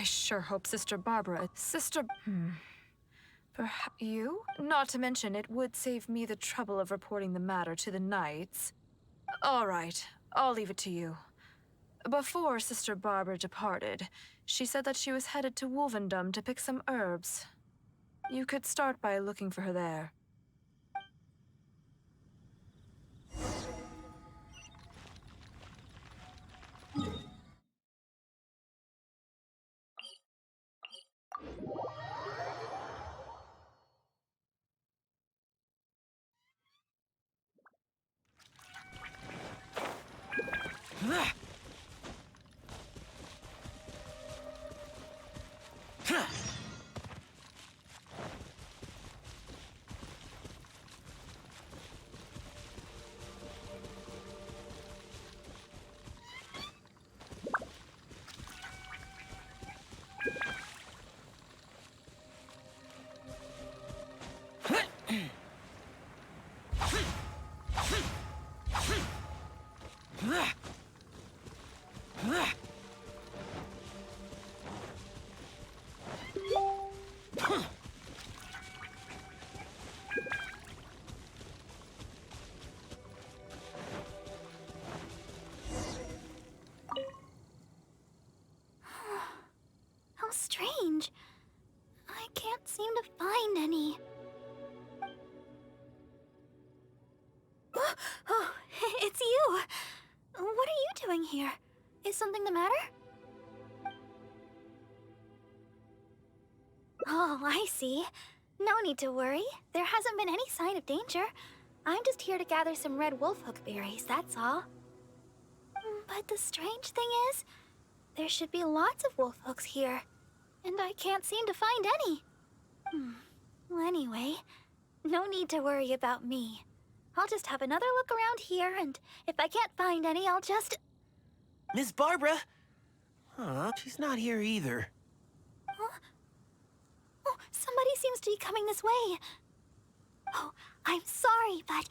I sure hope Sister Barbara... Perhaps you? Not to mention, it would save me the trouble of reporting the matter to the Knights. All right, I'll leave it to you. Before Sister Barbara departed, she said that she was headed to Wolvendom to pick some herbs. You could start by looking for her there. How strange. I can't seem to find any. Oh, it's you. What are you doing here? Is something the matter? Oh, I see. No need to worry. There hasn't been any sign of danger. I'm just here to gather some red wolfhook berries, that's all. But the strange thing is, there should be lots of wolfhooks here, and I can't seem to find any. Well, anyway, no need to worry about me. I'll just have another look around here, and if I can't find any, I'll just... Miss Barbara? Huh, she's not here either. Huh? Oh, somebody seems to be coming this way. Oh, I'm sorry, but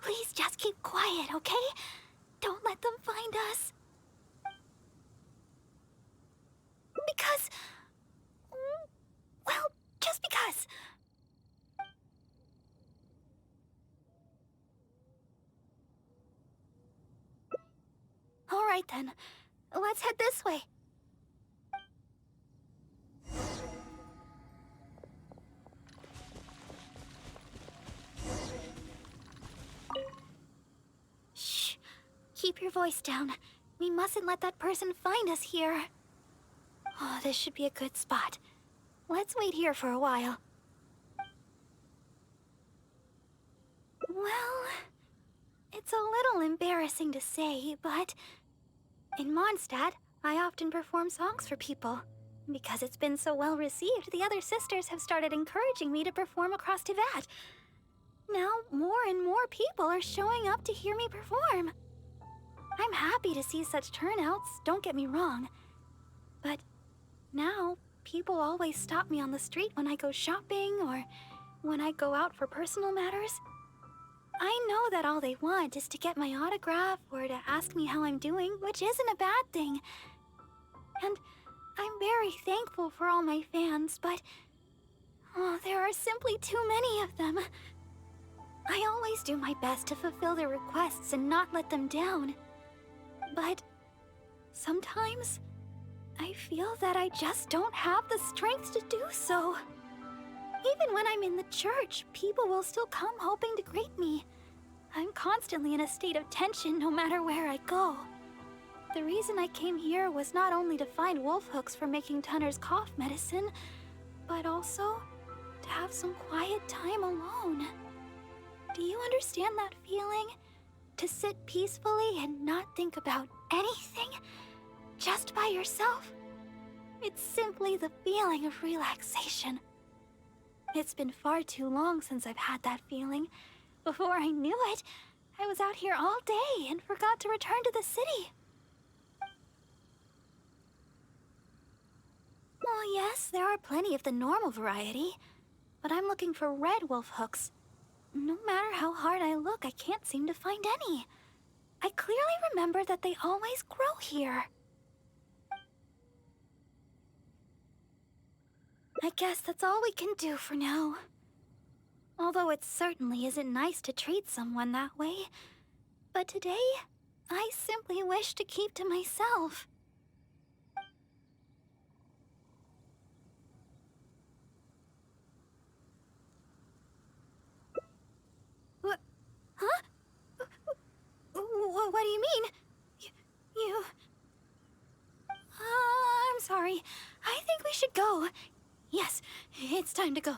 please just keep quiet, okay? Don't let them find us. Because... well, just because. All right then, let's head this way. Shh, keep your voice down. We mustn't let that person find us here. Oh, this should be a good spot. Let's wait here for a while. Well, it's a little embarrassing to say, but in Mondstadt, I often perform songs for people. Because it's been so well received, the other sisters have started encouraging me to perform across Tivat. Now, more and more people are showing up to hear me perform. I'm happy to see such turnouts, don't get me wrong. But now, people always stop me on the street when I go shopping or when I go out for personal matters. I know that all they want is to get my autograph or to ask me how I'm doing, which isn't a bad thing. And I'm very thankful for all my fans, but there are simply too many of them. I always do my best to fulfill their requests and not let them down. But sometimes I feel that I just don't have the strength to do so. Even when I'm in the church, people will still come hoping to greet me. I'm constantly in a state of tension no matter where I go. The reason I came here was not only to find wolfhooks for making Tunner's cough medicine, but also to have some quiet time alone. Do you understand that feeling? To sit peacefully and not think about anything? Just by yourself? It's simply the feeling of relaxation. It's been far too long since I've had that feeling. Before I knew it, I was out here all day and forgot to return to the city. Well, yes, there are plenty of the normal variety, but I'm looking for red wolfhooks. No matter how hard I look, I can't seem to find any. I clearly remember that they always grow here. I guess that's all we can do for now. Although it certainly isn't nice to treat someone that way. But today, I simply wish to keep to myself. What? Huh? What do you mean? You... I'm sorry. I think we should go. Yes, it's time to go.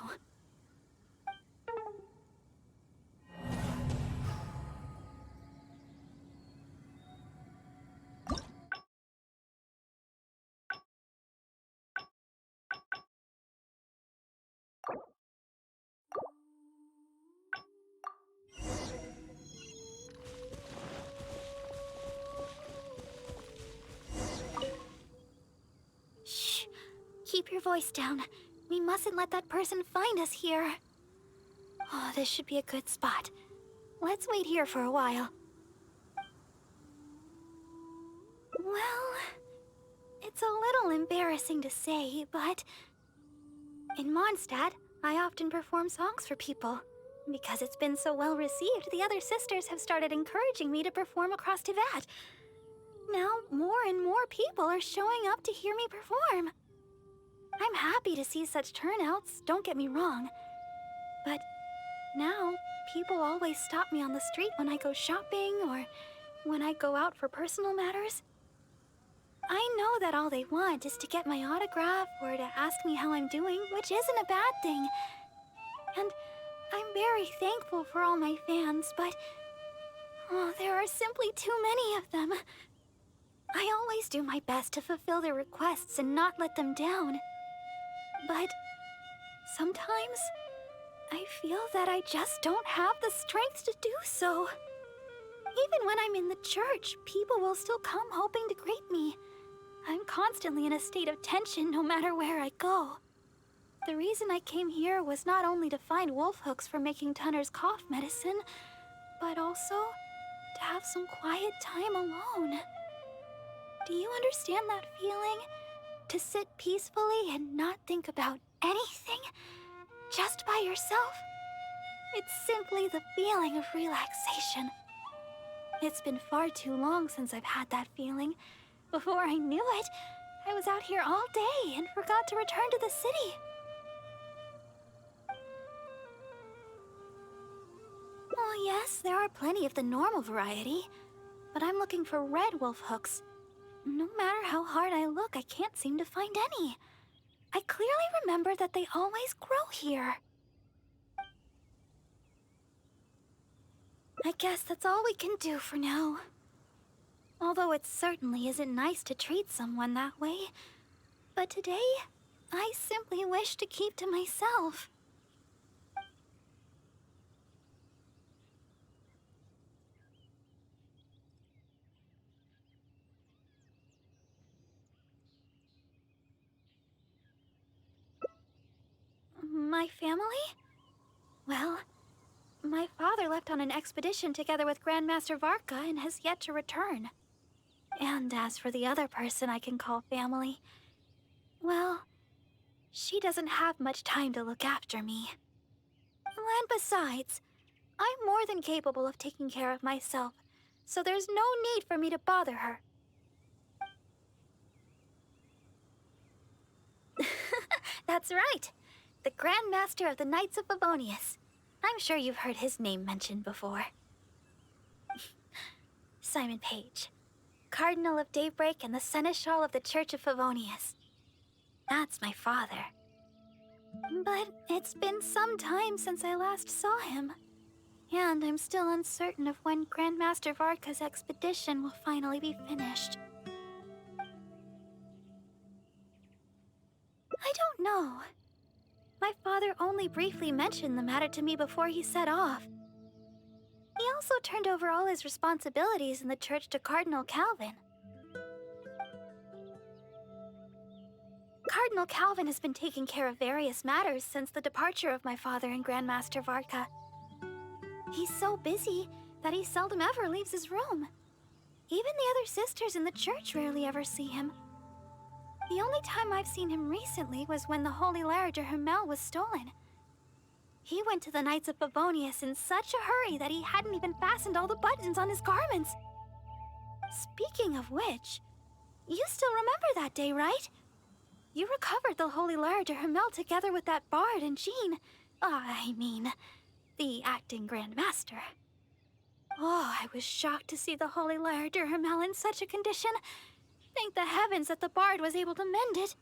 Shh. Keep your voice down. We mustn't let that person find us here. Oh, this should be a good spot. Let's wait here for a while. Well, it's a little embarrassing to say, but in Mondstadt, I often perform songs for people. Because it's been so well received, the other sisters have started encouraging me to perform across Tivat. Now, more and more people are showing up to hear me perform. I'm happy to see such turnouts, don't get me wrong. But now, people always stop me on the street when I go shopping or when I go out for personal matters. I know that all they want is to get my autograph or to ask me how I'm doing, which isn't a bad thing. And I'm very thankful for all my fans, but there are simply too many of them. I always do my best to fulfill their requests and not let them down. But sometimes I feel that I just don't have the strength to do so. Even when I'm in the church, people will still come hoping to greet me. I'm constantly in a state of tension no matter where I go. The reason I came here was not only to find wolf hooks for making Tunner's cough medicine, but also to have some quiet time alone. Do you understand that feeling? To sit peacefully and not think about anything? Just by yourself? It's simply the feeling of relaxation. It's been far too long since I've had that feeling. Before I knew it, I was out here all day and forgot to return to the city. Oh yes, there are plenty of the normal variety, but I'm looking for red wolf hooks. No matter how hard I look, I can't seem to find any. I clearly remember that they always grow here. I guess that's all we can do for now. Although it certainly isn't nice to treat someone that way. But today, I simply wish to keep to myself. My family? Well, my father left on an expedition together with Grandmaster Varka and has yet to return. And as for the other person I can call family, well, she doesn't have much time to look after me. And besides, I'm more than capable of taking care of myself, so there's no need for me to bother her. That's right. The Grand Master of the Knights of Favonius. I'm sure you've heard his name mentioned before. Simon Page, Cardinal of Daybreak and the Seneschal of the Church of Favonius. That's my father. But it's been some time since I last saw him. And I'm still uncertain of when Grandmaster Varka's expedition will finally be finished. I don't know. My father only briefly mentioned the matter to me before he set off. He also turned over all his responsibilities in the church to Cardinal Calvin. Cardinal Calvin has been taking care of various matters since the departure of my father and Grandmaster Varka. He's so busy that he seldom ever leaves his room. Even the other sisters in the church rarely ever see him. The only time I've seen him recently was when the Holy Larger Hermel was stolen. He went to the Knights of Favonius in such a hurry that he hadn't even fastened all the buttons on his garments. Speaking of which, you still remember that day, right? You recovered the Holy Larger Hermel together with that bard and Jean. The acting Grand Master. Oh, I was shocked to see the Holy Larger Hermel in such a condition. Thank the heavens that the bard was able to mend it.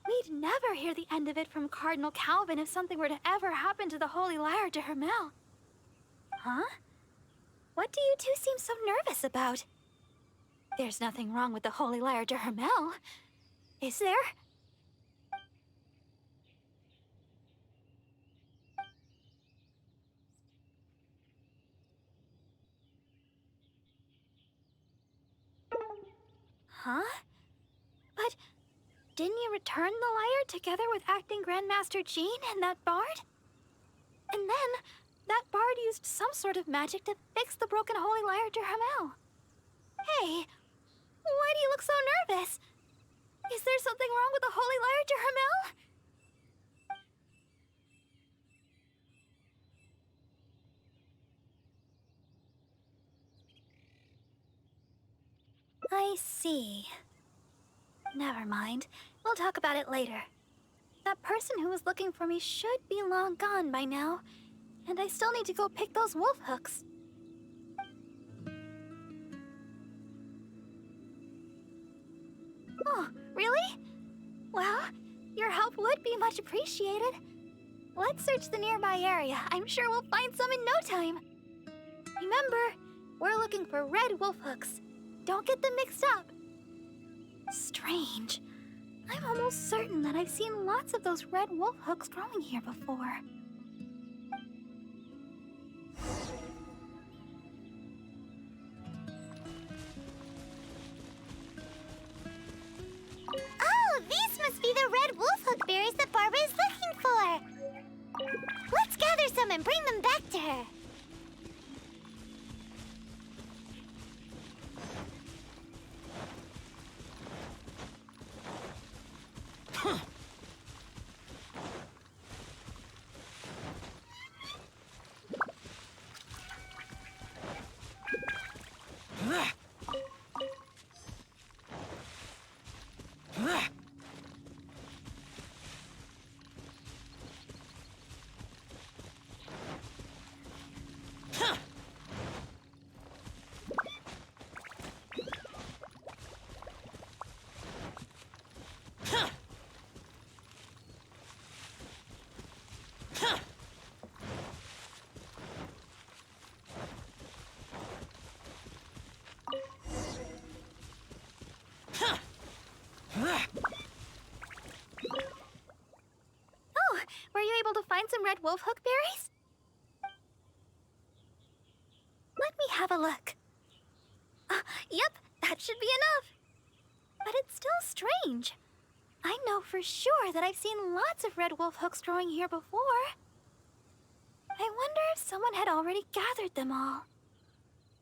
We'd never hear the end of it from Cardinal Calvin if something were to ever happen to the Holy Larger Hermel. Huh? What do you two seem so nervous about? There's nothing wrong with the Holy Larger Hermel, is there? Huh? But didn't you return the lyre together with acting Grandmaster Jean and that bard? And then, that bard used some sort of magic to fix the broken Holy Larger Hermel. Hey, why do you look so nervous? Is there something wrong with the Holy Larger Hermel? I see. Never mind. We'll talk about it later. That person who was looking for me should be long gone by now, and I still need to go pick those wolf hooks. Oh, really? Well, your help would be much appreciated. Let's search the nearby area. I'm sure we'll find some in no time. Remember, we're looking for red wolf hooks. Don't get them mixed up. Strange. I'm almost certain that I've seen lots of those red wolf hooks growing here before. Oh, these must be the red wolf hook berries that Barbara is looking for. Let's gather some and bring them back to her. Oh, were you able to find some red wolf hook berries? Let me have a look. Yep, that should be enough. But it's still strange. I know for sure that I've seen lots of red wolf hooks growing here before. I wonder if someone had already gathered them all.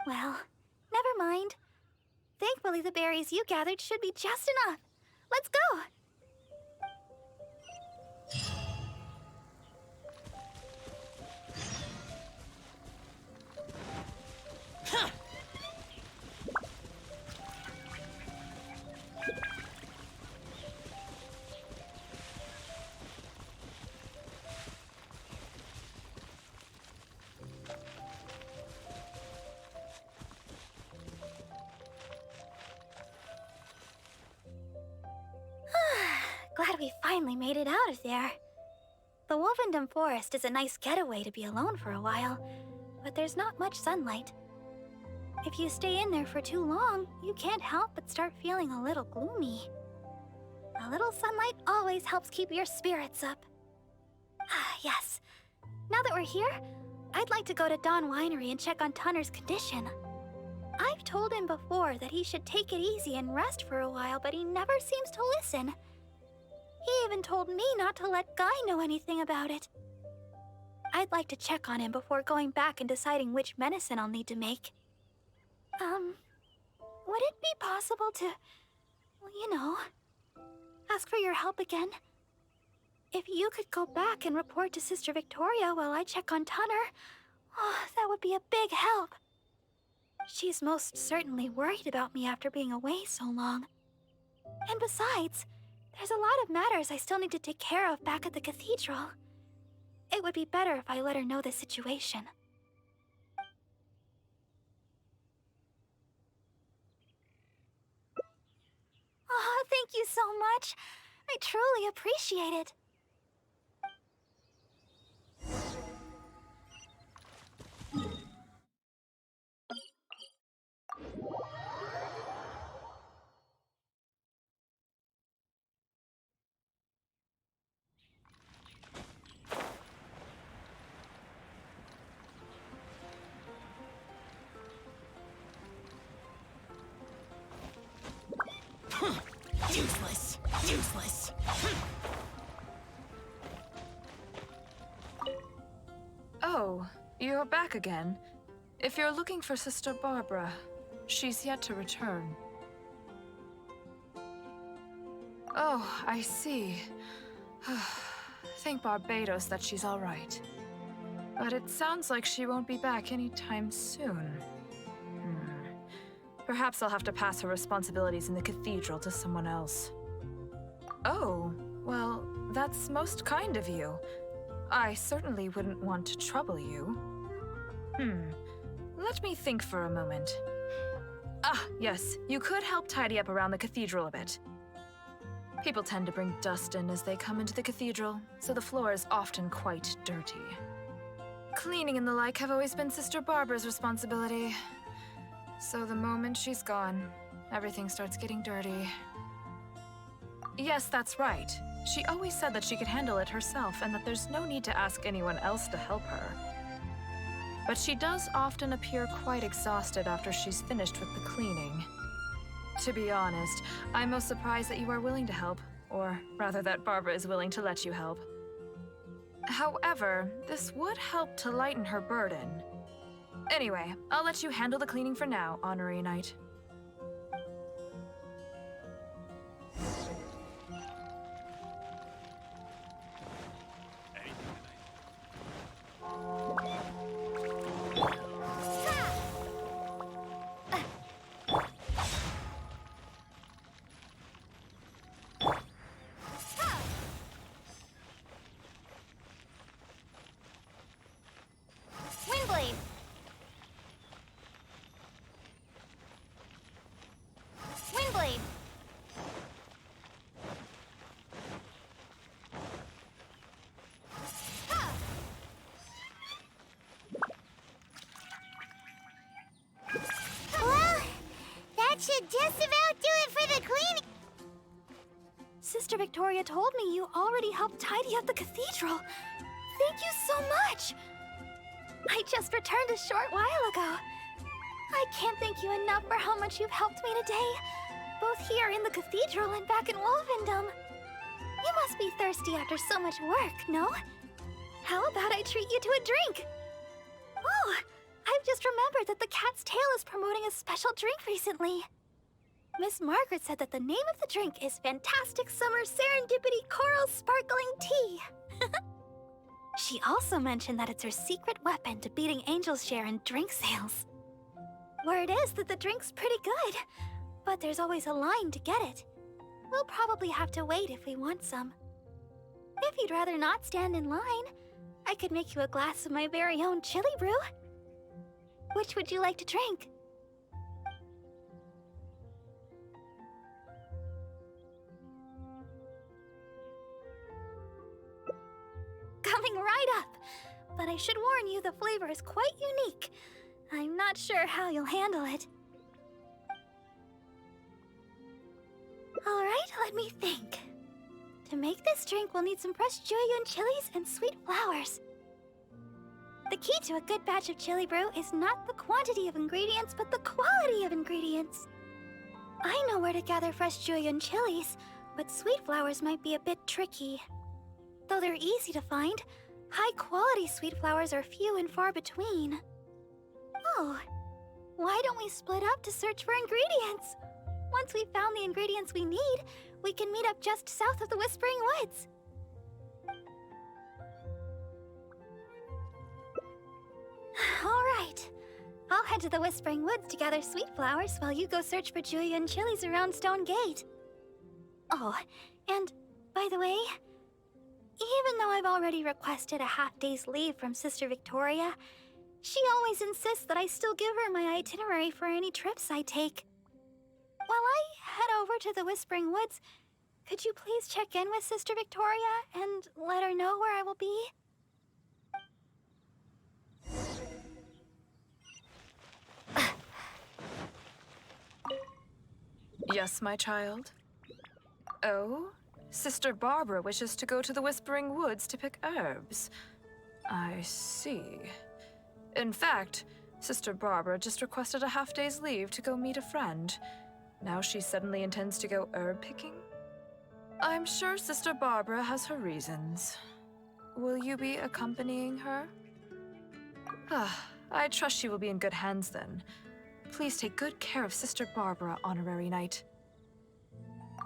Well, never mind. Thankfully, the berries you gathered should be just enough. Let's go! Glad we finally made it out of there. The Wolvendom Forest is a nice getaway to be alone for a while, but there's not much sunlight. If you stay in there for too long, you can't help but start feeling a little gloomy. A little sunlight always helps keep your spirits up. Yes. Now that we're here, I'd like to go to Dawn Winery and check on Tunner's condition. I've told him before that he should take it easy and rest for a while, but he never seems to listen. He even told me not to let Guy know anything about it. I'd like to check on him before going back and deciding which medicine I'll need to make. Would it be possible to, ask for your help again. If you could go back and report to Sister Victoria while I check on Tunner, that would be a big help. She's most certainly worried about me after being away so long. And besides, there's a lot of matters I still need to take care of back at the cathedral. It would be better if I let her know the situation. Oh, thank you so much. I truly appreciate it. Useless. Useless. Oh, you're back again. If you're looking for Sister Barbara, she's yet to return. Oh, I see. Thank Barbados that she's all right. But it sounds like she won't be back anytime soon. Perhaps I'll have to pass her responsibilities in the cathedral to someone else. Oh, well, that's most kind of you. I certainly wouldn't want to trouble you. Let me think for a moment. Ah, yes, you could help tidy up around the cathedral a bit. People tend to bring dust in as they come into the cathedral, so the floor is often quite dirty. Cleaning and the like have always been Sister Barbara's responsibility. So the moment she's gone, everything starts getting dirty. Yes, that's right. She always said that she could handle it herself and that there's no need to ask anyone else to help her. But she does often appear quite exhausted after she's finished with the cleaning. To be honest, I'm most surprised that you are willing to help, or rather that Barbara is willing to let you help. However, this would help to lighten her burden. Anyway, I'll let you handle the cleaning for now, Honorary Knight. Windblade. Windblade. Ha! Well, that should just about do it for the cleaning. Sister Victoria told me you already helped tidy up the cathedral. Thank you so much. I just returned a short while ago. I can't thank you enough for how much you've helped me today, both here in the cathedral and back in Wolvendom. You must be thirsty after so much work, no? How about I treat you to a drink? Oh, I've just remembered that the Cat's Tail is promoting a special drink recently. Miss Margaret said that the name of the drink is Fantastic Summer Serendipity Coral Sparkling Tea. She also mentioned that it's her secret weapon to beating Angel's share in drink sales. Word is that the drink's pretty good, but there's always a line to get it. We'll probably have to wait if we want some. If you'd rather not stand in line, I could make you a glass of my very own chili brew. Which would you like to drink? Coming right up. But I should warn you, the flavor is quite unique. I'm not sure how you'll handle it. Alright, let me think. To make this drink, we'll need some fresh Jueyun chilies and sweet flowers. The key to a good batch of chili brew is not the quantity of ingredients, but the quality of ingredients. I know where to gather fresh Jueyun chilies, but sweet flowers might be a bit tricky. Though they're easy to find, high-quality sweet flowers are few and far between. Oh, why don't we split up to search for ingredients? Once we've found the ingredients we need, we can meet up just south of the Whispering Woods. All right. I'll head to the Whispering Woods to gather sweet flowers while you go search for Julian chilies around Stone Gate. Oh, and by the way, even though I've already requested a half-day's leave from Sister Victoria, she always insists that I still give her my itinerary for any trips I take. While I head over to the Whispering Woods, could you please check in with Sister Victoria and let her know where I will be? Yes, my child? Oh? Sister Barbara wishes to go to the Whispering Woods to pick herbs. I see. In fact, Sister Barbara just requested a half-day's leave to go meet a friend. Now she suddenly intends to go herb picking? I'm sure Sister Barbara has her reasons. Will you be accompanying her? I trust she will be in good hands then. Please take good care of Sister Barbara, Honorary Knight.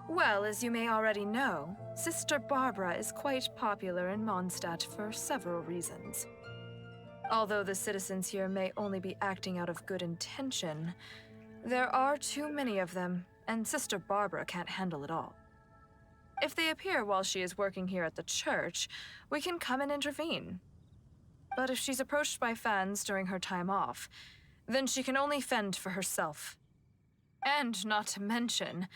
Well, as you may already know, Sister Barbara is quite popular in Mondstadt for several reasons. Although the citizens here may only be acting out of good intention, there are too many of them, and Sister Barbara can't handle it all. If they appear while she is working here at the church, we can come and intervene. But if she's approached by fans during her time off, then she can only fend for herself. And not to mention,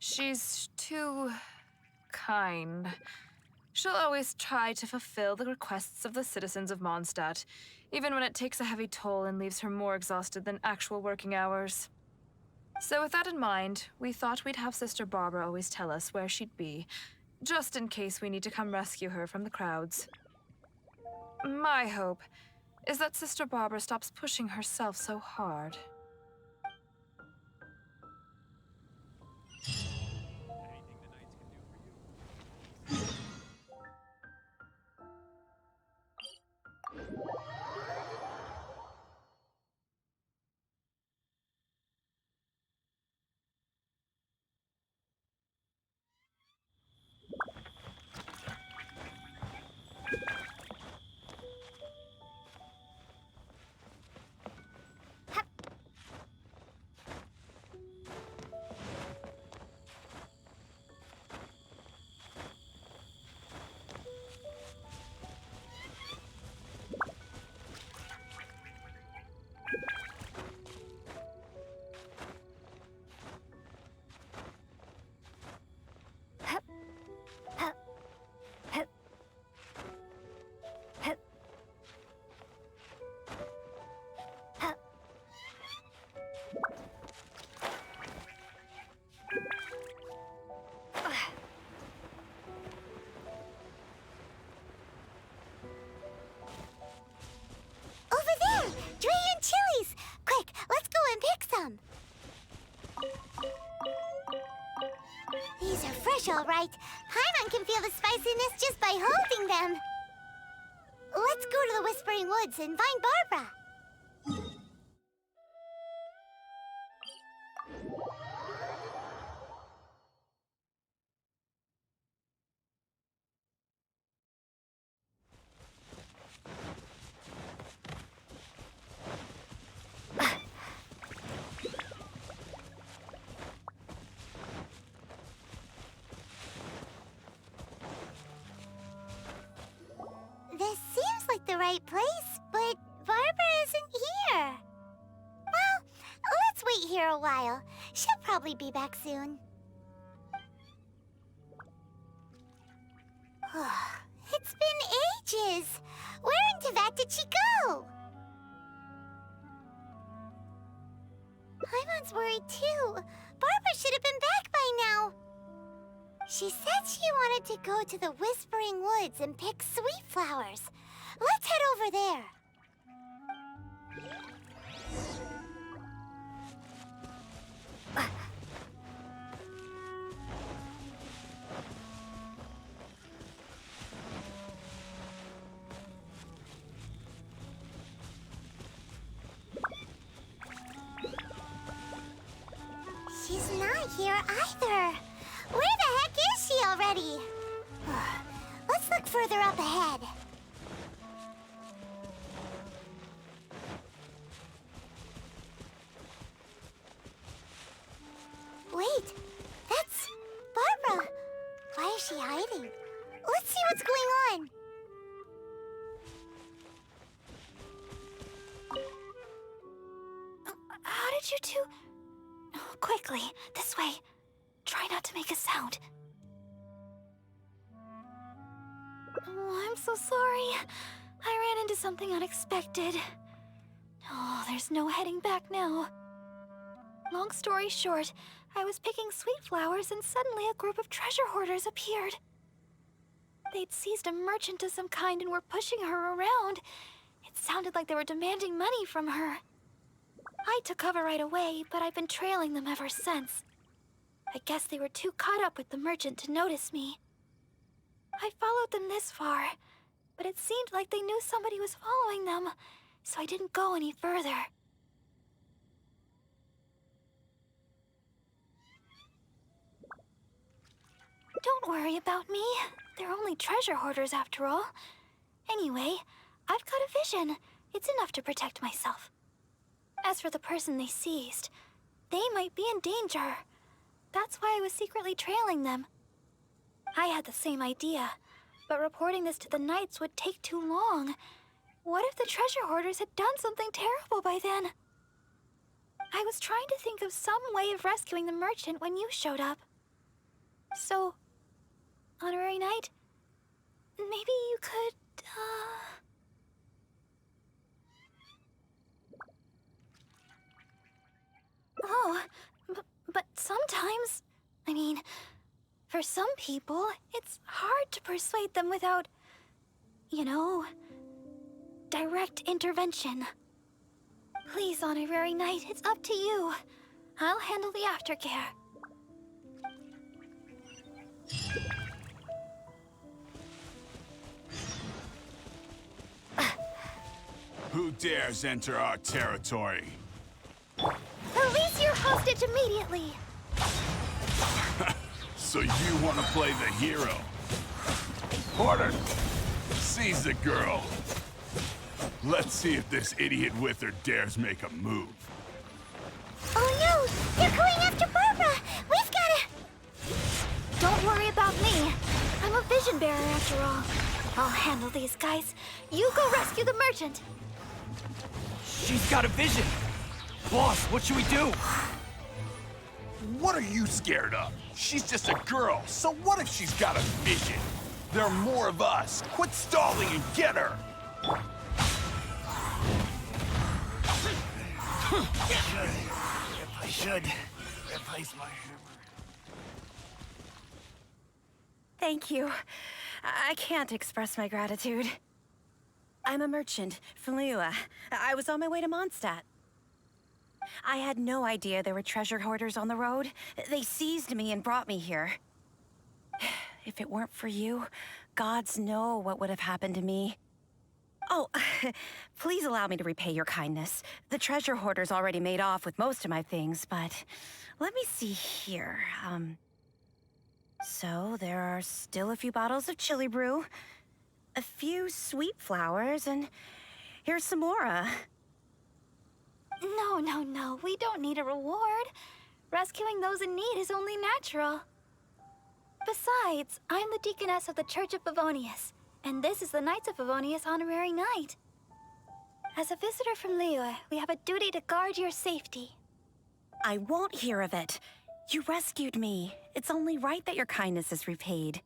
she's too kind. She'll always try to fulfill the requests of the citizens of Mondstadt, even when it takes a heavy toll and leaves her more exhausted than actual working hours. So with that in mind, we thought we'd have Sister Barbara always tell us where she'd be, just in case we need to come rescue her from the crowds. My hope is that Sister Barbara stops pushing herself so hard. Over there! Julian chilies! Quick, let's go and pick some. These are fresh, all right. Paimon can feel the spiciness just by holding them. Let's go to the Whispering Woods and find Barbara. This seems like the right place, but Barbara isn't here. Well, let's wait here a while. She'll probably be back soon. It's been ages. Where in Teyvat did she go? Paimon's worried too. Barbara should have been back by now. She said she wanted to go to the Whispering Woods and pick sweet flowers. Let's head over there. She's not either. Where the heck is she already? Let's look further up ahead. Wait, that's Barbara. Why is she hiding? Let's see what's going on. How did you two... Oh, quickly, this way. Try not to make a sound. Oh, I'm so sorry. I ran into something unexpected. Oh, there's no heading back now. Long story short, I was picking sweet flowers and suddenly a group of treasure hoarders appeared. They'd seized a merchant of some kind and were pushing her around. It sounded like they were demanding money from her. I took cover right away, but I've been trailing them ever since. I guess they were too caught up with the merchant to notice me. I followed them this far, but it seemed like they knew somebody was following them, so I didn't go any further. Don't worry about me. They're only treasure hoarders after all. Anyway, I've got a vision. It's enough to protect myself. As for the person they seized, they might be in danger. That's why I was secretly trailing them. I had the same idea, but reporting this to the Knights would take too long. What if the treasure hoarders had done something terrible by then? I was trying to think of some way of rescuing the merchant when you showed up. So, Honorary Knight, maybe you could, Oh, but sometimes, I mean, for some people, it's hard to persuade them without, you know, direct intervention. Please, Honorary Knight, it's up to you. I'll handle the aftercare. Who dares enter our territory? Release your hostage immediately. So you want to play the hero? Porter, seize the girl. Let's see if this idiot with her dares make a move. Oh no! They're going after Barbara! We've gotta... Don't worry about me. I'm a vision bearer after all. I'll handle these guys. You go rescue the merchant. She's got a vision. Boss, what should we do? What are you scared of? She's just a girl, so what if she's got a vision? There are more of us. Quit stalling and get her! If I should replace my hammer. Thank you. I can't express my gratitude. I'm a merchant from Liyue. I was on my way to Mondstadt. I had no idea there were treasure hoarders on the road. They seized me and brought me here. If it weren't for you, gods know what would have happened to me. Oh, please allow me to repay your kindness. The treasure hoarders already made off with most of my things, but let me see here. So there are still a few bottles of chili brew, a few sweet flowers, and here's some more. No. We don't need a reward. Rescuing those in need is only natural. Besides, I'm the deaconess of the Church of Favonius, and this is the Knights of Favonius Honorary Knight. As a visitor from Liyue, we have a duty to guard your safety. I won't hear of it. You rescued me. It's only right that your kindness is repaid.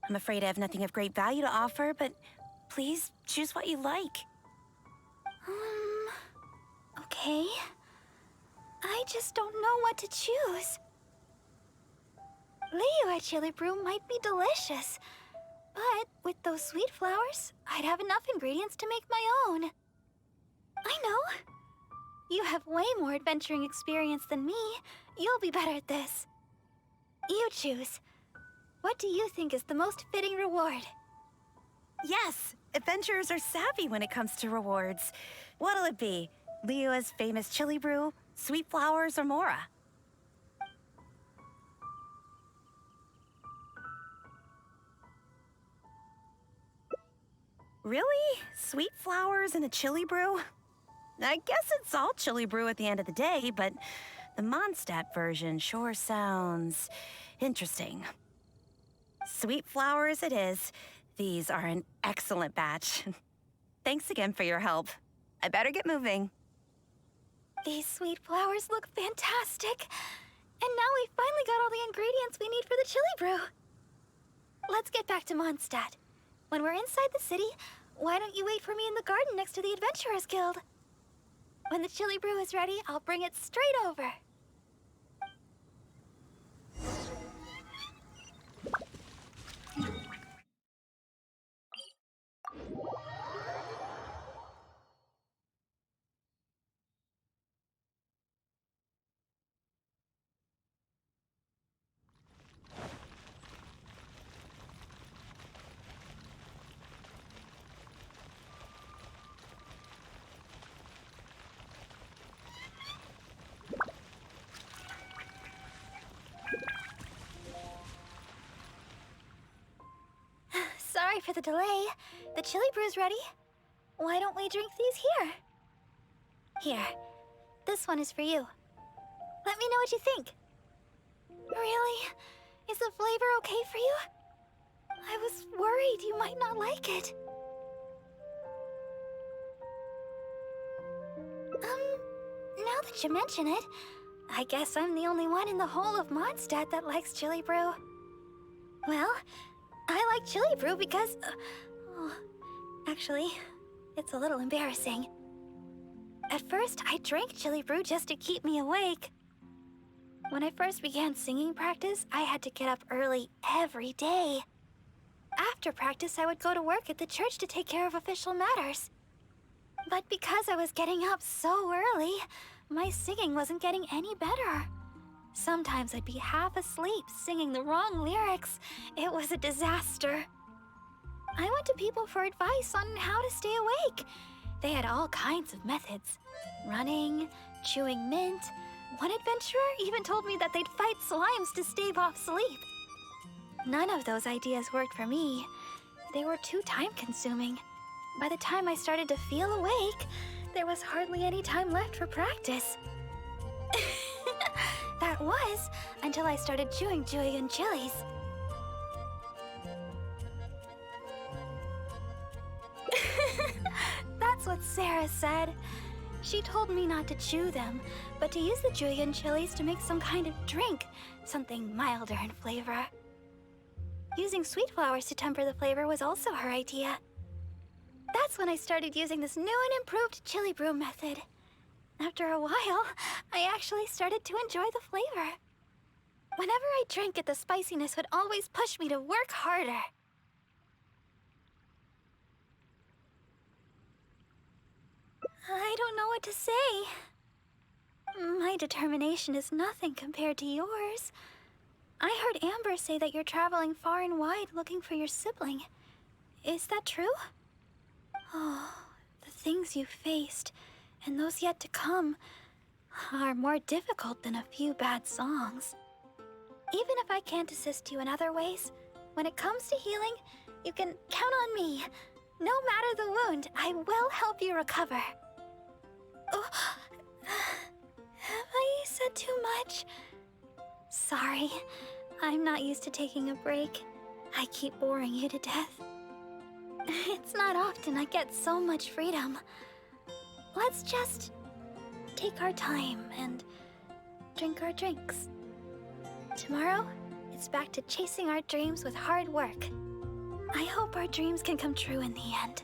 I'm afraid I have nothing of great value to offer, but please choose what you like. Okay. I just don't know what to choose. Liyue chili brew might be delicious, but with those sweet flowers, I'd have enough ingredients to make my own. I know. You have way more adventuring experience than me. You'll be better at this. You choose. What do you think is the most fitting reward? Yes, adventurers are savvy when it comes to rewards. What'll it be? Liyue's famous chili brew, sweet flowers, or Mora? Really? Sweet flowers and a chili brew? I guess it's all chili brew at the end of the day, but the Mondstadt version sure sounds interesting. Sweet flowers it is. These are an excellent batch. Thanks again for your help. I better get moving. These sweet flowers look fantastic. And now we finally got all the ingredients we need for the chili brew. Let's get back to Mondstadt. When we're inside the city, why don't you wait for me in the garden next to the Adventurers Guild? When the chili brew is ready, I'll bring it straight over. Sorry for the delay. The chili brew's ready. Why don't we drink these here? Here. This one is for you. Let me know what you think. Really? Is the flavor okay for you? I was worried you might not like it. Now that you mention it, I guess I'm the only one in the whole of Mondstadt that likes chili brew. Well, I like chili brew because... actually, it's a little embarrassing. At first, I drank chili brew just to keep me awake. When I first began singing practice, I had to get up early every day. After practice, I would go to work at the church to take care of official matters. But because I was getting up so early, my singing wasn't getting any better. Sometimes I'd be half asleep singing the wrong lyrics. It was a disaster. I went to people for advice on how to stay awake. They had all kinds of methods. Running, chewing mint. One adventurer even told me that they'd fight slimes to stave off sleep. None of those ideas worked for me. They were too time-consuming. By the time I started to feel awake, there was hardly any time left for practice. That was until I started chewing Julian chilies. That's what Sarah said. She told me not to chew them, but to use the Julian chilies to make some kind of drink, something milder in flavor. Using sweet flowers to temper the flavor was also her idea. That's when I started using this new and improved chili brew method. After a while, I actually started to enjoy the flavor. Whenever I drank it, the spiciness would always push me to work harder. I don't know what to say. My determination is nothing compared to yours. I heard Amber say that you're traveling far and wide looking for your sibling. Is that true? Oh, the things you faced, and those yet to come, are more difficult than a few bad songs. Even if I can't assist you in other ways, when it comes to healing, you can count on me. No matter the wound, I will help you recover. Oh, have I said too much? Sorry, I'm not used to taking a break. I keep boring you to death. It's not often I get so much freedom. Let's just take our time and drink our drinks. Tomorrow, it's back to chasing our dreams with hard work. I hope our dreams can come true in the end.